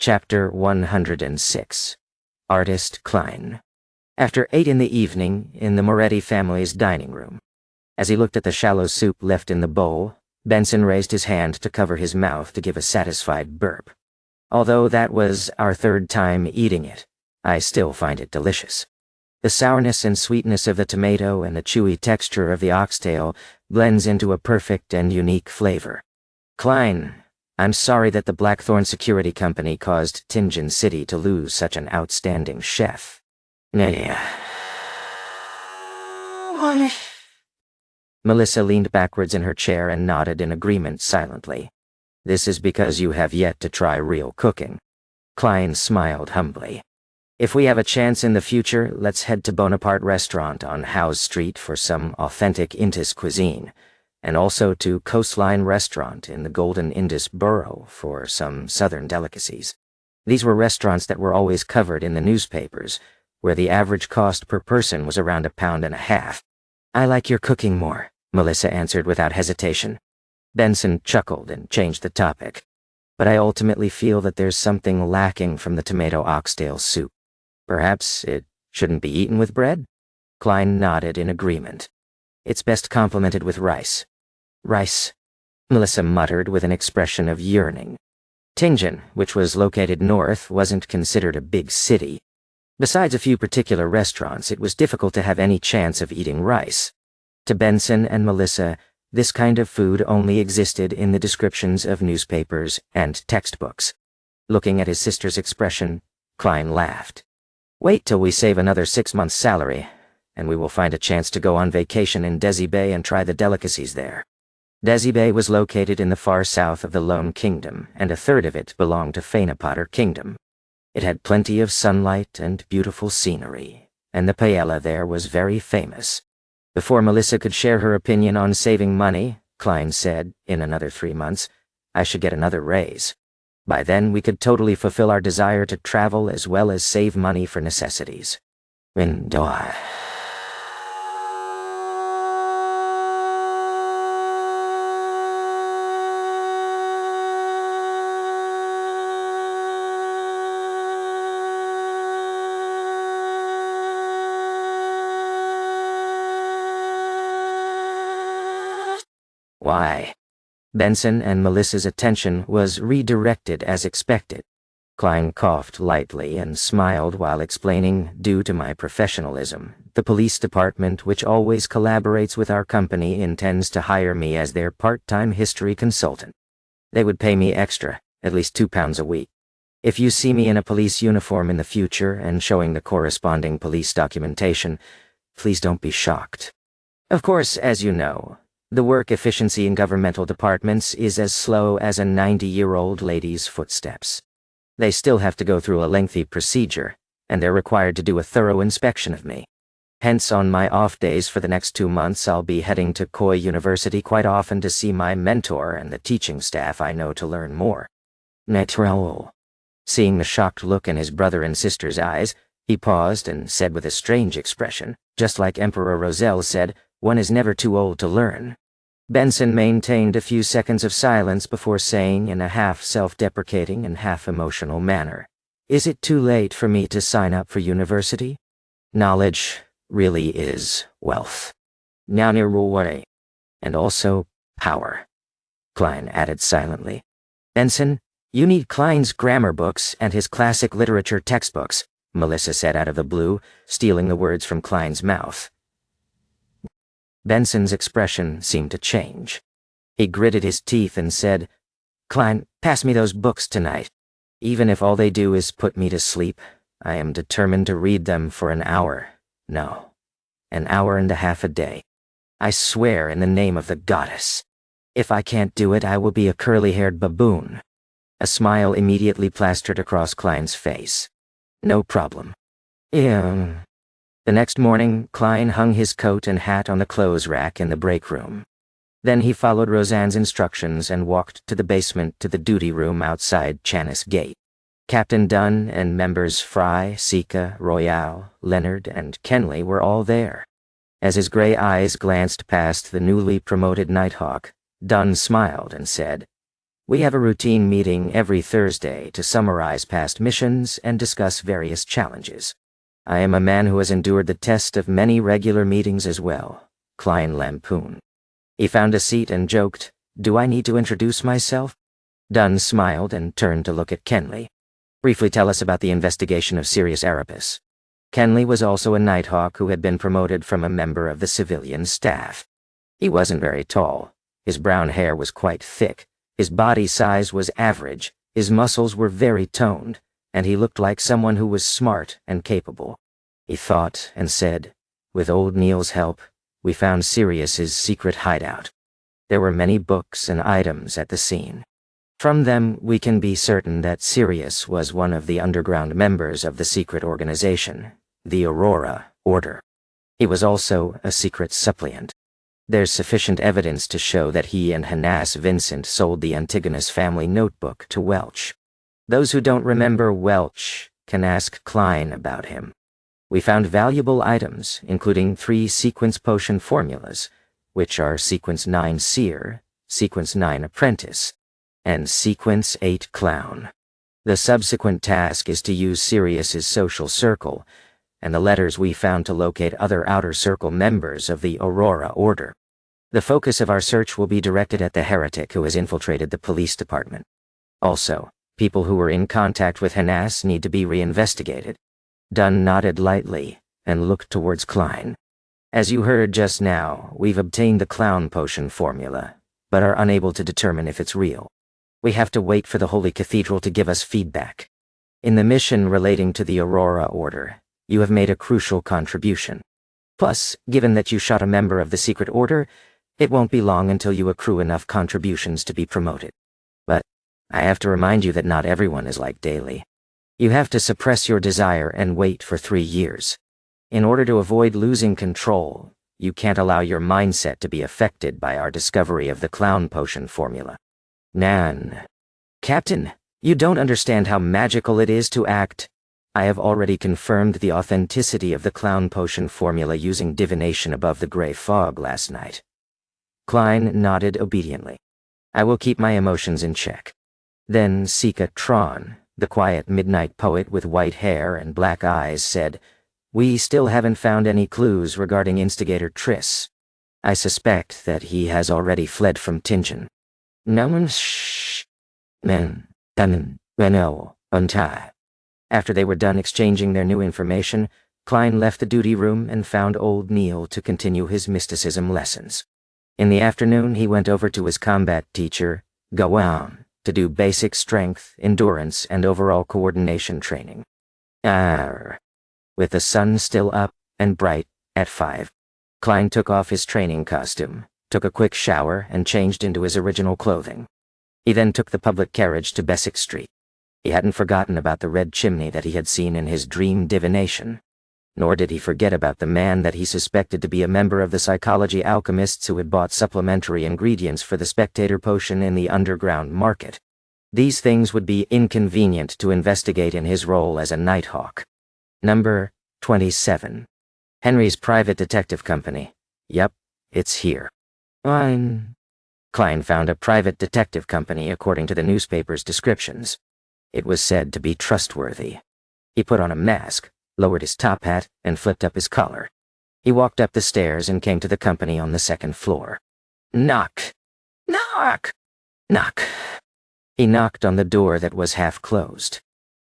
Chapter 106. Artist Klein. After 8 in the evening, in the Moretti family's dining room. As he looked at the shallow soup left in the bowl, Benson raised his hand to cover his mouth to give a satisfied burp. Although that was our third time eating it, I still find it delicious. The sourness and sweetness of the tomato and the chewy texture of the oxtail blends into a perfect and unique flavor. Klein, I'm sorry that the Blackthorn Security Company caused Tingen City to lose such an outstanding chef. Melissa leaned backwards in her chair and nodded in agreement silently. This is because you have yet to try real cooking. Klein smiled humbly. If we have a chance in the future, let's head to Bonaparte Restaurant on Howes Street for some authentic Indus cuisine, and also to Coastline Restaurant in the Golden Indus Borough for some southern delicacies. These were restaurants that were always covered in the newspapers, where the average cost per person was around £1.50. I like your cooking more, Melissa answered without hesitation. Benson chuckled and changed the topic. But I ultimately feel that there's something lacking from the tomato oxtail soup. Perhaps it shouldn't be eaten with bread? Klein nodded in agreement. It's best complemented with rice. Rice, Melissa muttered with an expression of yearning. Tingen, which was located north, wasn't considered a big city. Besides a few particular restaurants, it was difficult to have any chance of eating rice. To Benson and Melissa, this kind of food only existed in the descriptions of newspapers and textbooks. Looking at his sister's expression, Klein laughed. Wait till we save another 6 months' salary, and we will find a chance to go on vacation in Desi Bay and try the delicacies there. Desi Bay was located in the far south of the Lone Kingdom, and a third of it belonged to Fainapotter Kingdom. It had plenty of sunlight and beautiful scenery, and the paella there was very famous. Before Melissa could share her opinion on saving money, Klein said, in another 3 months, I should get another raise. By then we could totally fulfill our desire to travel as well as save money for necessities. Why? Benson and Melissa's attention was redirected as expected. Klein coughed lightly and smiled while explaining, due to my professionalism, the police department, which always collaborates with our company, intends to hire me as their part-time history consultant. They would pay me extra, at least £2 a week. If you see me in a police uniform in the future and showing the corresponding police documentation, please don't be shocked. Of course, as you know, the work efficiency in governmental departments is as slow as a 90-year-old lady's footsteps. They still have to go through a lengthy procedure, and they're required to do a thorough inspection of me. Hence, on my off days for the next 2 months, I'll be heading to Koi University quite often to see my mentor and the teaching staff I know to learn more. Natural. Seeing the shocked look in his brother and sister's eyes, he paused and said with a strange expression, just like Emperor Roselle said, one is never too old to learn. Benson maintained a few seconds of silence before saying in a half self-deprecating and half emotional manner, Is it too late for me to sign up for university? Knowledge really is wealth. And also power. Klein added silently. Benson, you need Klein's grammar books and his classic literature textbooks, Melissa said out of the blue, stealing the words from Klein's mouth. Benson's expression seemed to change. He gritted his teeth and said, Klein, pass me those books tonight. Even if all they do is put me to sleep, I am determined to read them for an hour. No, an hour and a half a day. I swear in the name of the goddess. If I can't do it, I will be a curly-haired baboon. A smile immediately plastered across Klein's face. No problem. The next morning, Klein hung his coat and hat on the clothes rack in the break room. Then he followed Roseanne's instructions and walked to the basement to the duty room outside Chanis Gate. Captain Dunn and members Fry, Sika, Royale, Leonard, and Kenley were all there. As his gray eyes glanced past the newly promoted Nighthawk, Dunn smiled and said, We have a routine meeting every Thursday to summarize past missions and discuss various challenges. I am a man who has endured the test of many regular meetings as well, Klein lampooned. He found a seat and joked, "Do I need to introduce myself?" Dunn smiled and turned to look at Kenley. "Briefly tell us about the investigation of Sirius Erebus." Kenley was also a Nighthawk who had been promoted from a member of the civilian staff. He wasn't very tall. His brown hair was quite thick. His body size was average. His muscles were very toned, and he looked like someone who was smart and capable. He thought and said, "With old Neil's help, we found Sirius's secret hideout. There were many books and items at the scene. From them, we can be certain that Sirius was one of the underground members of the secret organization, the Aurora Order. He was also a secret suppliant. There's sufficient evidence to show that he and Hanas Vincent sold the Antigonus family notebook to Welch. Those who don't remember Welch can ask Klein about him. We found valuable items, including 3 sequence potion formulas, which are Sequence 9 Seer, Sequence 9 Apprentice, and Sequence 8 Clown. The subsequent task is to use Sirius's social circle, and the letters we found to locate other Outer Circle members of the Aurora Order. The focus of our search will be directed at the heretic who has infiltrated the police department. Also, people who were in contact with Hanas need to be reinvestigated." Dunn nodded lightly and looked towards Klein. "As you heard just now, we've obtained the clown potion formula, but are unable to determine if it's real. We have to wait for the Holy Cathedral to give us feedback. In the mission relating to the Aurora Order, you have made a crucial contribution. Plus, given that you shot a member of the Secret Order, it won't be long until you accrue enough contributions to be promoted. But I have to remind you that not everyone is like Daly. You have to suppress your desire and wait for 3 years. In order to avoid losing control, you can't allow your mindset to be affected by our discovery of the clown potion formula. Nan. Captain, you don't understand how magical it is to act. I have already confirmed the authenticity of the clown potion formula using divination above the gray fog last night." Klein nodded obediently. "I will keep my emotions in check." Then Sika Tron, the quiet midnight poet with white hair and black eyes, said, "We still haven't found any clues regarding instigator Triss. I suspect that he has already fled from Tingen." After they were done exchanging their new information, Klein left the duty room and found old Neil to continue his mysticism lessons. In the afternoon, he went over to his combat teacher, Gawain, to do basic strength, endurance, and overall coordination training. With the sun still up and bright at 5, Klein took off his training costume, took a quick shower, and changed into his original clothing. He then took the public carriage to Bessick Street. He hadn't forgotten about the red chimney that he had seen in his dream divination. Nor did he forget about the man that he suspected to be a member of the psychology alchemists who had bought supplementary ingredients for the spectator potion in the underground market. These things would be inconvenient to investigate in his role as a Nighthawk. Number 27. Henry's private detective company. Yup, it's here. Klein found a private detective company according to the newspaper's descriptions. It was said to be trustworthy. He put on a mask, lowered his top hat, and flipped up his collar. He walked up the stairs and came to the company on the 2nd floor. Knock! Knock! Knock! He knocked on the door that was half closed.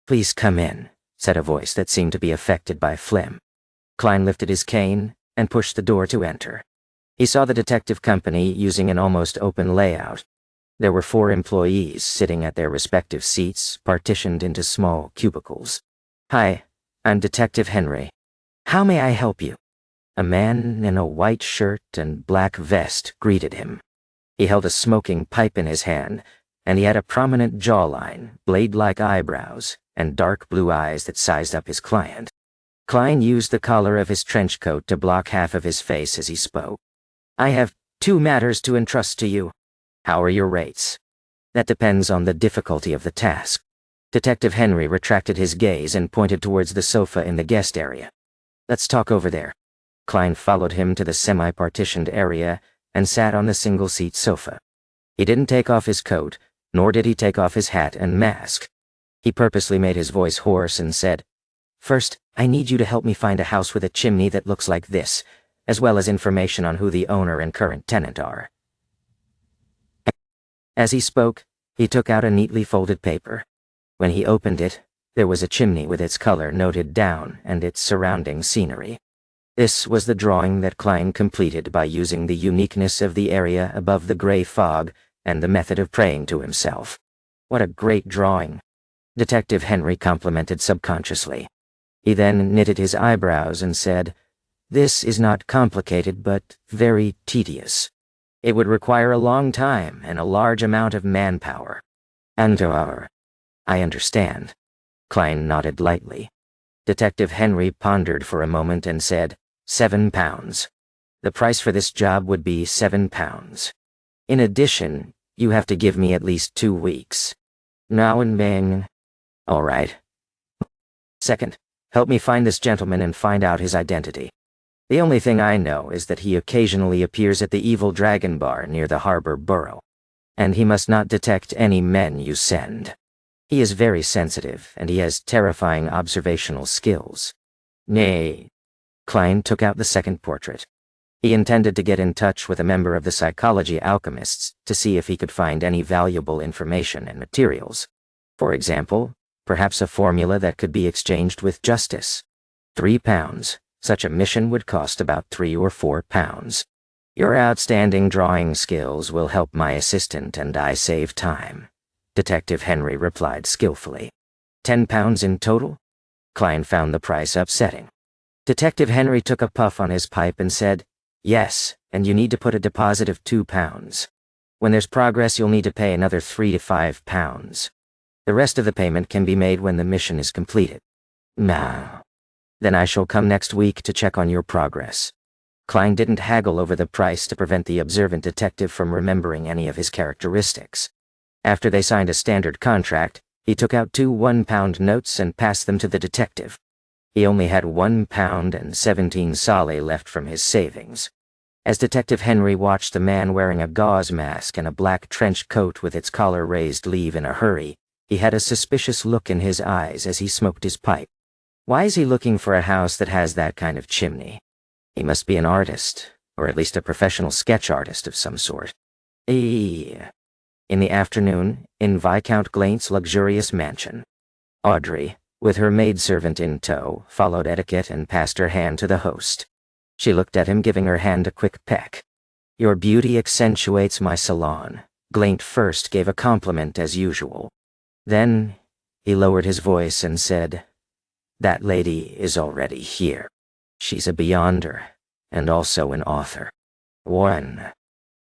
"Please come in," said a voice that seemed to be affected by phlegm. Klein lifted his cane and pushed the door to enter. He saw the detective company using an almost open layout. There were 4 employees sitting at their respective seats, partitioned into small cubicles. "Hi, I'm Detective Henry. How may I help you?" A man in a white shirt and black vest greeted him. He held a smoking pipe in his hand, and he had a prominent jawline, blade-like eyebrows, and dark blue eyes that sized up his client. Klein used the collar of his trench coat to block half of his face as he spoke. "I have 2 matters to entrust to you. How are your rates?" "That depends on the difficulty of the task." Detective Henry retracted his gaze and pointed towards the sofa in the guest area. "Let's talk over there." Klein followed him to the semi-partitioned area and sat on the single-seat sofa. He didn't take off his coat, Nor did he take off his hat and mask. He purposely made his voice hoarse and said, "First, I need you to help me find a house with a chimney that looks like this, as well as information on who the owner and current tenant are." As he spoke, he took out a neatly folded paper. When he opened it, there was a chimney with its color noted down and its surrounding scenery. This was the drawing that Klein completed by using the uniqueness of the area above the gray fog and the method of praying to himself. What a great drawing! Detective Henry complimented subconsciously. He then knitted his eyebrows and said, "This is not complicated, but very tedious. It would require a long time and a large amount of manpower." I understand." Klein nodded lightly. Detective Henry pondered for a moment and said, £7. The price for this job would be £7. In addition, you have to give me at least 2 weeks. Now and bang. All right. Second, help me find this gentleman and find out his identity. The only thing I know is that he occasionally appears at the Evil Dragon Bar near the harbor borough. And he must not detect any men you send. He is very sensitive, and he has terrifying observational skills. Nay. Klein took out the second portrait. He intended to get in touch with a member of the psychology alchemists to see if he could find any valuable information and materials. For example, perhaps a formula that could be exchanged with justice. £3. Such a mission would cost about £3 or £4. Your outstanding drawing skills will help my assistant and I save time, Detective Henry replied skillfully. £10 in total? Klein found the price upsetting. Detective Henry took a puff on his pipe and said, "Yes, and you need to put a deposit of £2. When there's progress, you'll need to pay another £3 to £5. The rest of the payment can be made when the mission is completed." Now. Then I shall come next week to check on your progress. Klein didn't haggle over the price to prevent the observant detective from remembering any of his characteristics. After they signed a standard contract, he took out 2 £1 notes and passed them to the detective. He only had £1 and 17 soldi left from his savings. As Detective Henry watched the man wearing a gauze mask and a black trench coat with its collar raised leave in a hurry, he had a suspicious look in his eyes as he smoked his pipe. Why is he looking for a house that has that kind of chimney? He must be an artist, or at least a professional sketch artist of some sort. In the afternoon, in Viscount Glaint's luxurious mansion, Audrey, with her maidservant in tow, followed etiquette and passed her hand to the host. She looked at him, giving her hand a quick peck. "Your beauty accentuates my salon." Glaint first gave a compliment as usual. Then he lowered his voice and said, "That lady is already here. She's a beyonder, and also an author." 1.